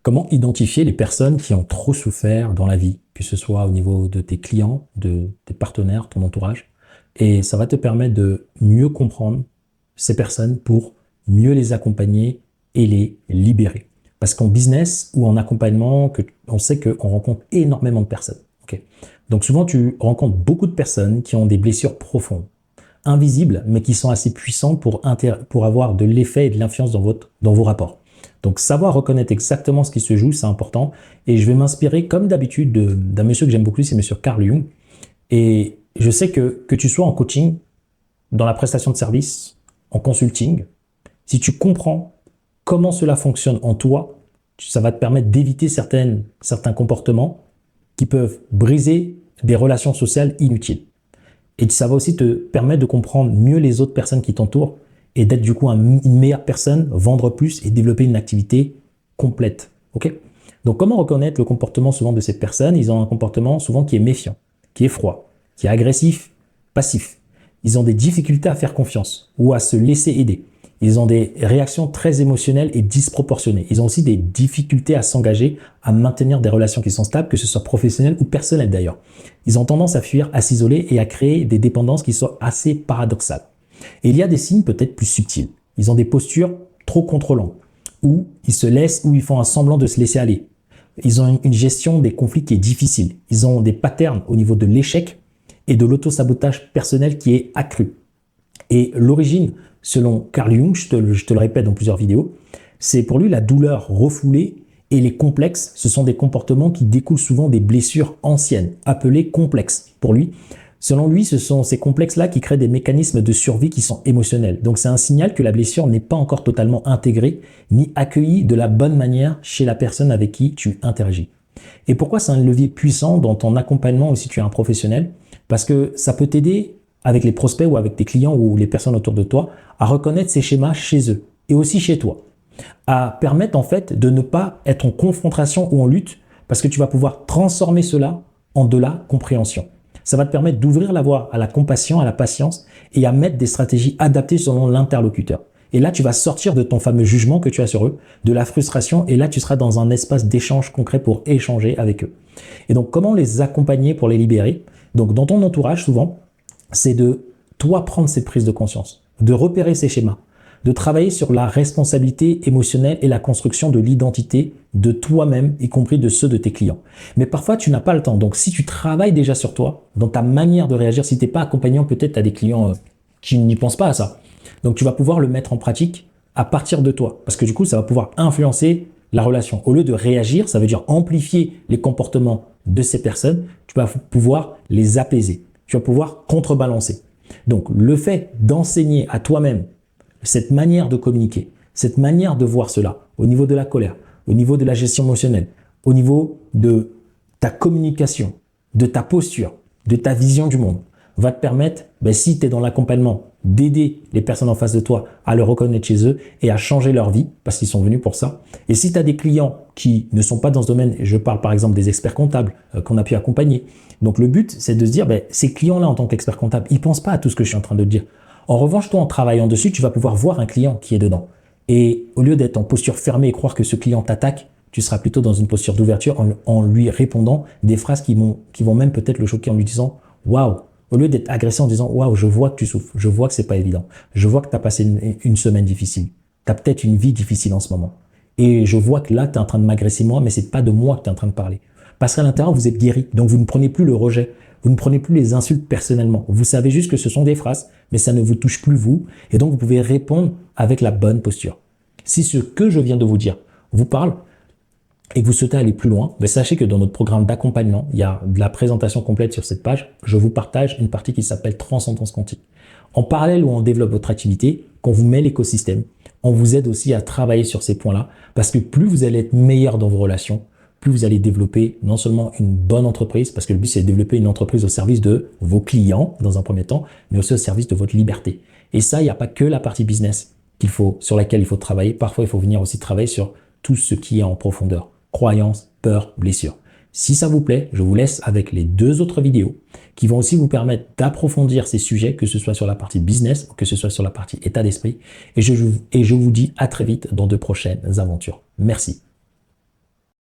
Comment identifier les personnes qui ont trop souffert dans la vie, que ce soit au niveau de tes clients, de tes partenaires, ton entourage. Et ça va te permettre de mieux comprendre ces personnes pour mieux les accompagner et les libérer. Parce qu'en business ou en accompagnement, on sait qu'on rencontre énormément de personnes. Okay. Donc souvent, tu rencontres beaucoup de personnes qui ont des blessures profondes, invisibles, mais qui sont assez puissantes pour avoir de l'effet et de l'influence dans vos rapports. Donc, savoir reconnaître exactement ce qui se joue, c'est important. Et je vais m'inspirer, comme d'habitude, d'un monsieur que j'aime beaucoup, c'est monsieur Carl Jung. Et je sais que tu sois en coaching, dans la prestation de service, en consulting, si tu comprends comment cela fonctionne en toi, ça va te permettre d'éviter certains comportements qui peuvent briser des relations sociales inutiles. Et ça va aussi te permettre de comprendre mieux les autres personnes qui t'entourent et d'être du coup une meilleure personne, vendre plus et développer une activité complète. Okay. Donc, comment reconnaître le comportement souvent de ces personnes? Ils ont un comportement souvent qui est méfiant, qui est froid, qui est agressif, passif. Ils ont des difficultés à faire confiance ou à se laisser aider. Ils ont des réactions très émotionnelles et disproportionnées. Ils ont aussi des difficultés à s'engager, à maintenir des relations qui sont stables, que ce soit professionnelles ou personnelles d'ailleurs. Ils ont tendance à fuir, à s'isoler et à créer des dépendances qui sont assez paradoxales. Et il y a des signes peut-être plus subtils. Ils ont des postures trop contrôlantes, où ils se laissent, où ils font un semblant de se laisser aller. Ils ont une gestion des conflits qui est difficile. Ils ont des patterns au niveau de l'échec et de l'auto-sabotage personnel qui est accru. Et l'origine, selon Carl Jung, je te le répète dans plusieurs vidéos, c'est pour lui la douleur refoulée et les complexes. Ce sont des comportements qui découlent souvent des blessures anciennes, appelées complexes. Pour lui, selon lui, ce sont ces complexes-là qui créent des mécanismes de survie qui sont émotionnels. Donc, c'est un signal que la blessure n'est pas encore totalement intégrée ni accueillie de la bonne manière chez la personne avec qui tu interagis. Et pourquoi c'est un levier puissant dans ton accompagnement ou si tu es un professionnel? Parce que ça peut t'aider avec les prospects ou avec tes clients ou les personnes autour de toi à reconnaître ces schémas chez eux et aussi chez toi. À permettre en fait de ne pas être en confrontation ou en lutte parce que tu vas pouvoir transformer cela en de la compréhension. Ça va te permettre d'ouvrir la voie à la compassion, à la patience et à mettre des stratégies adaptées selon l'interlocuteur. Et là, tu vas sortir de ton fameux jugement que tu as sur eux, de la frustration, et là, tu seras dans un espace d'échange concret pour échanger avec eux. Et donc, comment les accompagner pour les libérer? Donc, dans ton entourage, souvent, c'est de toi prendre cette prise de conscience, de repérer ces schémas, de travailler sur la responsabilité émotionnelle et la construction de l'identité de toi-même, y compris de ceux de tes clients. Mais parfois, tu n'as pas le temps. Donc, si tu travailles déjà sur toi, dans ta manière de réagir, si tu n'es pas accompagnant, peut-être tu as des clients qui n'y pensent pas à ça. Donc, tu vas pouvoir le mettre en pratique à partir de toi. Parce que du coup, ça va pouvoir influencer la relation. Au lieu de réagir, ça veut dire amplifier les comportements de ces personnes, tu vas pouvoir les apaiser. Tu vas pouvoir contrebalancer. Donc, le fait d'enseigner à toi-même cette manière de communiquer, cette manière de voir cela, au niveau de la colère, au niveau de la gestion émotionnelle, au niveau de ta communication, de ta posture, de ta vision du monde, va te permettre, si tu es dans l'accompagnement, d'aider les personnes en face de toi à le reconnaître chez eux et à changer leur vie, parce qu'ils sont venus pour ça. Et si tu as des clients qui ne sont pas dans ce domaine, je parle par exemple des experts comptables qu'on a pu accompagner. Donc le but, c'est de se dire, ces clients-là en tant qu'experts comptables, ils ne pensent pas à tout ce que je suis en train de te dire. En revanche, toi, en travaillant dessus, tu vas pouvoir voir un client qui est dedans. Et au lieu d'être en posture fermée et croire que ce client t'attaque, tu seras plutôt dans une posture d'ouverture en lui répondant des phrases qui vont même peut-être le choquer en lui disant « Waouh !» Au lieu d'être agressé en disant « Waouh, je vois que tu souffres, je vois que c'est pas évident, je vois que tu as passé une semaine difficile, tu as peut-être une vie difficile en ce moment. Et je vois que là, tu es en train de m'agresser moi, mais c'est pas de moi que tu es en train de parler. » Parce qu'à l'intérieur, vous êtes guéri, donc vous ne prenez plus le rejet. Vous ne prenez plus les insultes personnellement. Vous savez juste que ce sont des phrases, mais ça ne vous touche plus vous. Et donc, vous pouvez répondre avec la bonne posture. Si ce que je viens de vous dire vous parle et que vous souhaitez aller plus loin, sachez que dans notre programme d'accompagnement, il y a de la présentation complète sur cette page. Je vous partage une partie qui s'appelle Transcendance Quantique. En parallèle où on développe votre activité, qu'on vous met l'écosystème, on vous aide aussi à travailler sur ces points-là parce que plus vous allez être meilleur dans vos relations, plus vous allez développer non seulement une bonne entreprise, parce que le but c'est de développer une entreprise au service de vos clients dans un premier temps, mais aussi au service de votre liberté. Et ça, il n'y a pas que la partie business sur laquelle il faut travailler. Parfois, il faut venir aussi travailler sur tout ce qui est en profondeur. Croyances, peurs, blessures. Si ça vous plaît, je vous laisse avec les 2 autres vidéos qui vont aussi vous permettre d'approfondir ces sujets, que ce soit sur la partie business ou que ce soit sur la partie état d'esprit. Et je vous dis à très vite dans de prochaines aventures. Merci.